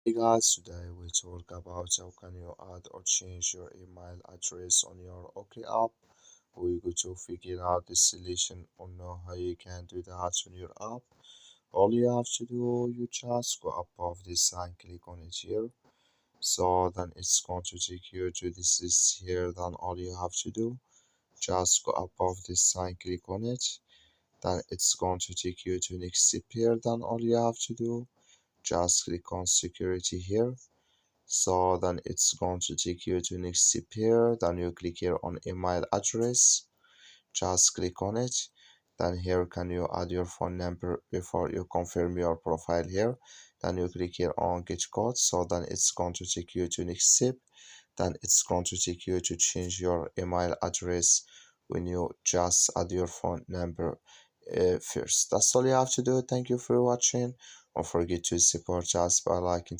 Hey guys, today we talk about how can you add or change your email address on your OK app. We're going to figure out the solution or know how you can do that on your app. All you have to do, you just go above this and click on it here. So then it's going to take you to this list here. Then all you have to do, just go above this sign, click on it. Then it's going to take you to next step here. Then all you have to do, just click on security here. So then it's going to take you to next step here. Then you click here on email address. Just click on it. Then here can you add your phone number before you confirm your profile here. Then you click here on get code. So then it's going to take you to next step. Then it's going to take you to change your email address when you just add your phone number first. That's all you have to do. Thank you for watching. Don't forget to support us by liking.